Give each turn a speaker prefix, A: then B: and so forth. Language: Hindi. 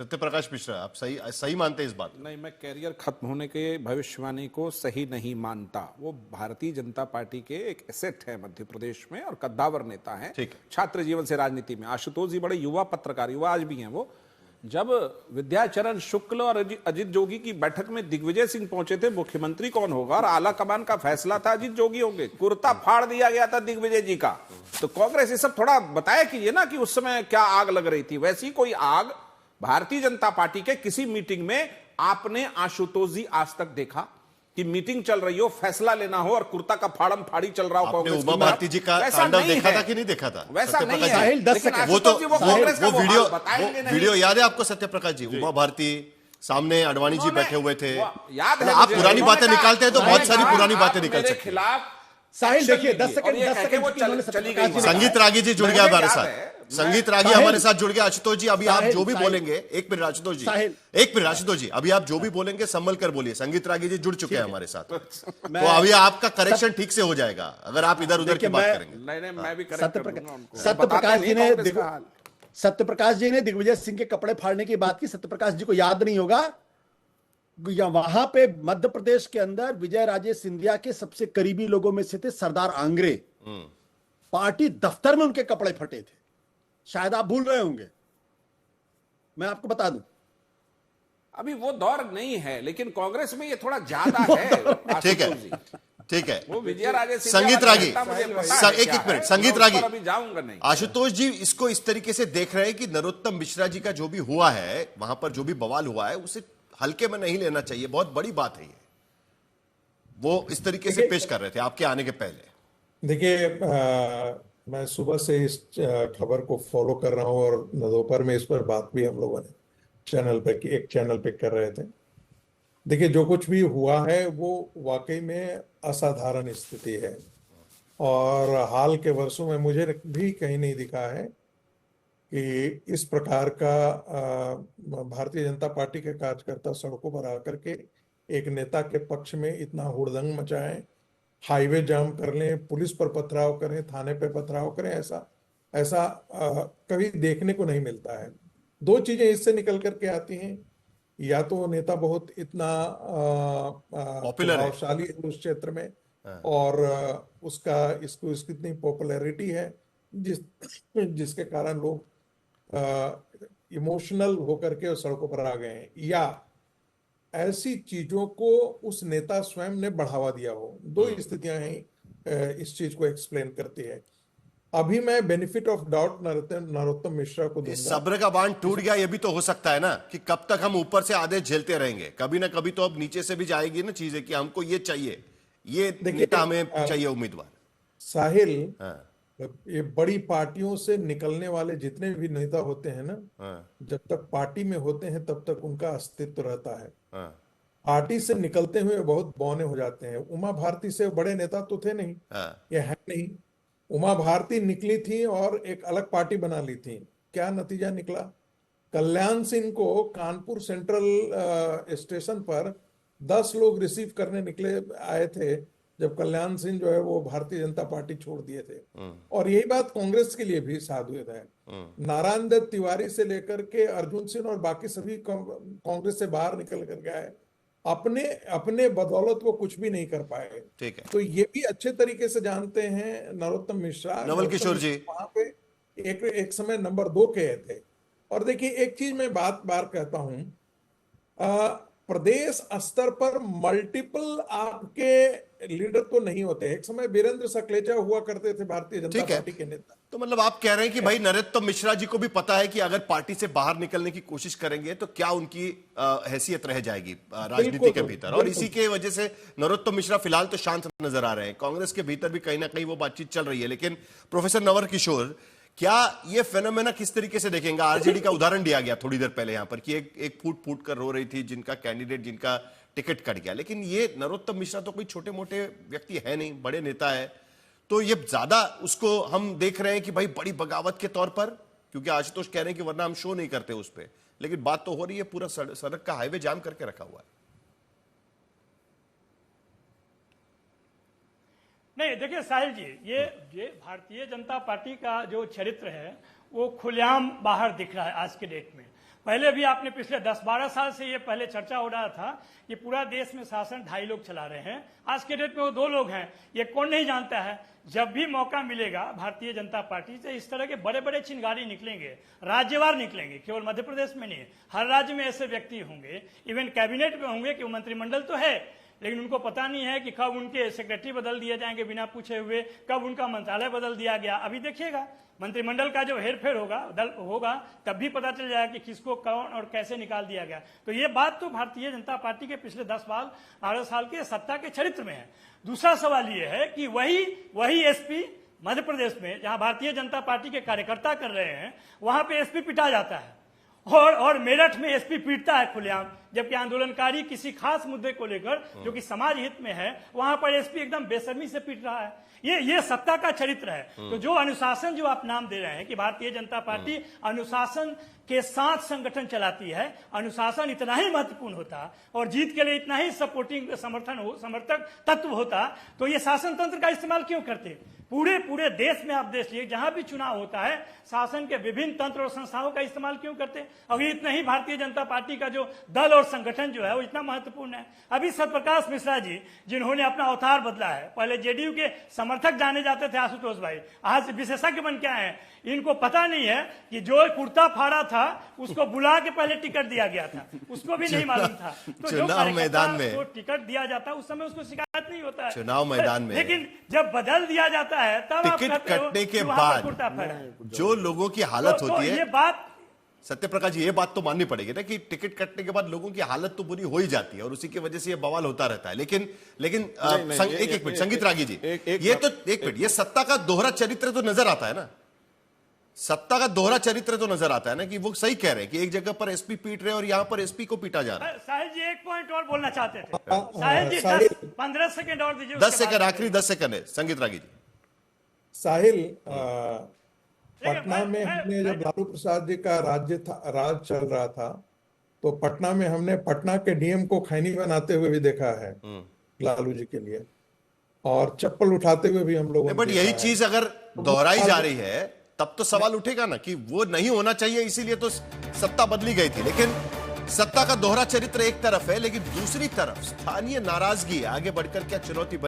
A: सत्य प्रकाश मिश्रा, आप सही सही मानते हैं इस बात?
B: नहीं, मैं कैरियर खत्म होने के भविष्यवाणी को सही नहीं मानता। वो भारतीय जनता पार्टी के एक एसेट है मध्य प्रदेश में और कद्दावर नेता है। छात्र जीवन से राजनीति में आशुतोष जी बड़े युवा पत्रकार, युवा आज भी हैं वो। जब विद्याचरण शुक्ल और अजित जोगी की बैठक में दिग्विजय सिंह पहुंचे थे, मुख्यमंत्री कौन होगा, और आला कमान का फैसला था अजित जोगी होंगे, कुर्ता फाड़ दिया गया था दिग्विजय जी का। तो कांग्रेस ये सब थोड़ा बताया कीजिए ना कि उस समय क्या आग लग रही थी। वैसी कोई आग भारतीय जनता पार्टी के किसी मीटिंग में आपने आशुतोष जी आज तक देखा कि मीटिंग चल रही हो, फैसला लेना हो और कुर्ता का फाड़म फाड़ी चल रहा हो कांग्रेस की?
A: उमा भारती जी का तांडव देखा था कि नहीं देखा था?
B: वैसा नहीं है।
A: वो वीडियो याद है आपको सत्य प्रकाश जी? उमा भारती सामने अडवाणी जी बैठे हुए थे,
B: याद है?
A: आप पुरानी बातें निकालते हैं तो बहुत सारी पुरानी बातें निकल सकती हैं।
C: साहिल देखिए 10 सेकंड
A: संगीत रागी जी जुड़ गया हमारे साथ, संगीत रागी हमारे साथ जुड़ गया। आशुतोष जी अभी आप जो भी बोलेंगे, एक मिनट आशुतोष जी, एक मिनट आशुतोष जी, अभी आप जो भी बोलेंगे संभल कर बोलिए। संगीत रागी जी जुड़ चुके हैं हमारे साथ, तो अभी आपका करेक्शन ठीक से हो जाएगा अगर आप इधर उधर की बात करेंगे।
B: नहीं, मैं भी
C: सत्य प्रकाश जी ने दिग्विजय सिंह के कपड़े फाड़ने की बात की। सत्य प्रकाश जी को याद नहीं होगा, वहां पे मध्य प्रदेश के अंदर विजय राजे सिंधिया के सबसे करीबी लोगों में से थे सरदार आंग्रे। पार्टी दफ्तर में उनके कपड़े फटे थे, शायद आप भूल रहे होंगे, मैं आपको बता दूं।
B: अभी वो दौर नहीं है, लेकिन कांग्रेस में ये थोड़ा ज्यादा है।
A: ठीक है, ठीक है।
B: वो विजय राजे
A: संगीत रागी, एक मिनट, संगीत रागी,
B: अभी जाऊंगा नहीं।
A: आशुतोष जी इसको इस तरीके से देख रहे हैं कि नरोत्तम मिश्रा जी का जो भी हुआ है, वहां पर जो भी बवाल हुआ है, उसे हल्के में नहीं लेना चाहिए, बहुत बड़ी बात है ये। वो इस तरीके से पेश कर रहे थे आपके आने के पहले।
D: देखिए, मैं सुबह से इस खबर को फॉलो कर रहा हूं और दोपहर में इस पर बात भी हम लोगों ने एक चैनल पे कर रहे थे। देखिए, जो कुछ भी हुआ है वो वाकई में असाधारण स्थिति है और हाल के वर्षों में मुझे भी कहीं नहीं दिखा है कि इस प्रकार का भारतीय जनता पार्टी के कार्यकर्ता सड़कों पर आकर के एक नेता के पक्ष में इतना हुड़दंग मचाएं, हाईवे जाम कर लें, पुलिस पर पथराव करें, थाने पे पथराव करें। ऐसा कभी देखने को नहीं मिलता है। दो चीजें इससे निकल करके आती हैं, या तो नेता बहुत इतना प्रभावशाली है उस क्षेत्र में और इसकी इतनी पॉपुलैरिटी है जिसके कारण लोग इमोशनल होकर के सड़कों पर आ गए हैं, या ऐसी चीजों को उस नेता स्वयं ने बढ़ावा दिया हो। दो स्थितियां हैं इस चीज को एक्सप्लेन करती है। अभी मैं benefit of doubt Narottam Mishra को दूंगा।
A: सब्र का बांध टूट गया, ये भी तो हो सकता है ना कि कब तक हम ऊपर से आदेश झेलते रहेंगे, कभी ना कभी तो अब नीचे से भी जाएगी ना चीजें कि हमको ये चाहिए, ये नेता हमें चाहिए, उम्मीदवार।
D: साहिल, ये बड़ी पार्टियों से निकलने वाले जितने भी नेता होते हैं ना, जब तक पार्टी में होते हैं तब तक उनका अस्तित्व रहता है। पार्टी से निकलते हुए बहुत बौने हो जाते हैं। उमा भारती से बड़े नेता तो थे नहीं, ये है नहीं। उमा भारती निकली थी और एक अलग पार्टी बना ली थी। क्या नतीजा निकला? कल्याण सिंह को कानपुर सेंट्रल स्टेशन पर 10 लोग रिसीव करने आए थे जब कल्याण सिंह जो है वो भारतीय जनता पार्टी छोड़ दिए थे। और यही बात कांग्रेस के लिए भी साधु है। नारायण दत्त तिवारी से लेकर के अर्जुन सिंह और बाकी सभी कांग्रेस से बाहर निकल कर गए, अपने बदौलत वो कुछ भी नहीं कर पाए।
A: ठीक है,
D: तो ये भी अच्छे तरीके से जानते हैं नरोत्तम मिश्रा।
A: नवल किशोर जी
D: वहां पे एक समय नंबर 2 के थे। और देखिए, एक चीज मैं बार कहता हूं, प्रदेश स्तर पर मल्टीपल आपके लीडर तो नहीं होते। एक समय वीरेंद्र सकलेचा हुआ करते थे भारतीय जनता पार्टी के नेता।
A: तो मतलब आप कह रहे हैं कि भाई नरोत्तम मिश्रा जी को भी पता है कि अगर पार्टी से बाहर निकलने की कोशिश करेंगे तो क्या उनकी हैसियत रह जाएगी राजनीति के भीतर, और इसी के वजह से नरोत्तम मिश्रा फिलहाल तो शांत नजर आ रहे हैं। कांग्रेस के भीतर भी कहीं ना कहीं वो बातचीत चल रही है। लेकिन प्रोफेसर नवल किशोर, क्या ये फेनोमेना किस तरीके से देखेंगे? आरजेडी का उदाहरण दिया गया थोड़ी देर पहले यहां पर कि एक फूट कर रो रही थी जिनका कैंडिडेट, जिनका टिकट कट गया। लेकिन ये नरोत्तम मिश्रा तो कोई छोटे मोटे व्यक्ति है नहीं, बड़े नेता है। तो ये ज्यादा उसको हम देख रहे हैं कि भाई बड़ी बगावत के तौर पर, क्योंकि आशुतोष कह रहे हैं कि वरना हम शो नहीं करते उस पर, लेकिन बात तो हो रही है पूरा सड़क का हाईवे जाम करके रखा हुआ है।
E: नहीं, देखिए साहिल जी, ये भारतीय जनता पार्टी का जो चरित्र है वो खुलेआम बाहर दिख रहा है आज के डेट में। पहले भी आपने पिछले 10-12 साल से ये पहले चर्चा हो रहा था कि पूरा देश में शासन 2.5 लोग चला रहे हैं, आज के डेट में वो 2 लोग हैं। ये कौन नहीं जानता है। जब भी मौका मिलेगा भारतीय जनता पार्टी से इस तरह के बड़े बड़े चिंगारी निकलेंगे, राज्यवार निकलेंगे, केवल मध्य प्रदेश में नहीं, हर राज्य में ऐसे व्यक्ति होंगे, इवन कैबिनेट में होंगे कि मंत्रिमंडल तो है लेकिन उनको पता नहीं है कि कब उनके सेक्रेटरी बदल दिए जाएंगे बिना पूछे हुए, कब उनका मंत्रालय बदल दिया गया। अभी देखिएगा मंत्रिमंडल का जो हेरफेर होगा तब भी पता चल जाएगा कि किसको कौन और कैसे निकाल दिया गया। तो ये बात तो भारतीय जनता पार्टी के पिछले 10-12 साल के सत्ता के चरित्र में है। दूसरा सवाल ये है कि वही एसपी मध्य प्रदेश में जहां भारतीय जनता पार्टी के कार्यकर्ता कर रहे हैं वहां पे एसपी पिटा जाता है और मेरठ में एसपी पीटता है खुलेआम, जबकि आंदोलनकारी किसी खास मुद्दे को लेकर जो कि समाज हित में है वहां पर एसपी एकदम बेशर्मी से पीट रहा है। ये सत्ता का चरित्र है। तो जो अनुशासन जो आप नाम दे रहे हैं कि भारतीय जनता पार्टी अनुशासन के साथ संगठन चलाती है, अनुशासन इतना ही महत्वपूर्ण होता और जीत के लिए इतना ही सपोर्टिंग समर्थक तत्व होता तो ये शासन तंत्र का इस्तेमाल क्यों करते। पूरे देश में आप देखिए जहां भी चुनाव होता है शासन के विभिन्न तंत्र और संस्थाओं का इस्तेमाल क्यों करते। अगर इतना ही भारतीय जनता पार्टी का जो दल और संगठन जो है वो इतना महत्वपूर्ण है। अभी सत्यप्रकाश मिश्रा जी जिन्होंने अपना अवतार बदला है, पहले जेडीयू के समर्थक जाने जाते थे आशुतोष भाई, आज विशेषज्ञ बन के आए हैं। इनको पता नहीं है कि जो कुर्ता फाड़ा था उसको बुला के पहले टिकट दिया गया था, उसको भी नहीं मालूम था। तो जो
A: चुनाव मैदान में
E: टिकट दिया जाता है उस समय उसको शिकायत नहीं होता है
A: चुनाव मैदान में,
E: लेकिन जब बदल दिया जाता है तब आप
A: टिकट
E: कहते हो
A: कटने के
E: कि वहां पर
A: बाद
E: कुर्ता फाड़ा।
A: जो लोगों की हालत
E: तो
A: होती
E: ये
A: है,
E: बात
A: सत्यप्रकाश जी ये बात तो माननी पड़ेगी ना कि टिकट कटने के बाद लोगों की हालत तो बुरी हो ही जाती है और उसी की वजह से ये बवाल होता रहता है। लेकिन एक मिनट संगीत रागी जी, ये तो एक मिनट, ये सत्ता का दोहरा चरित्र तो नजर आता है ना, सत्ता का दोहरा चरित्र तो नजर आता है ना कि वो सही कह रहे हैं कि एक जगह पर एसपी पीट रहे हैं और यहां पर एसपी को पीटा जा रहा है।
E: साहिल जी एक पॉइंट और बोलना चाहते थे। साहिल जी 15 सेकंड और दीजिए।
A: 10 सेकंड, आखिरी 10 सेकंड है संगीत रागी जी।
D: साहिल, पटना में हमने जब लालू प्रसाद जी का राज चल रहा था तो पटना में हमने पटना के डीएम को खैनी बनाते हुए भी देखा है लालू जी के लिए, और चप्पल उठाते हुए भी हम लोगों ने
A: बट यही चीज अगर दोहराई जा रही है तब तो सवाल उठेगा ना कि वो नहीं होना चाहिए, इसीलिए तो सत्ता बदली गई थी। लेकिन सत्ता का दोहरा चरित्र एक तरफ है, लेकिन दूसरी तरफ स्थानीय नाराजगी आगे बढ़कर क्या चुनौती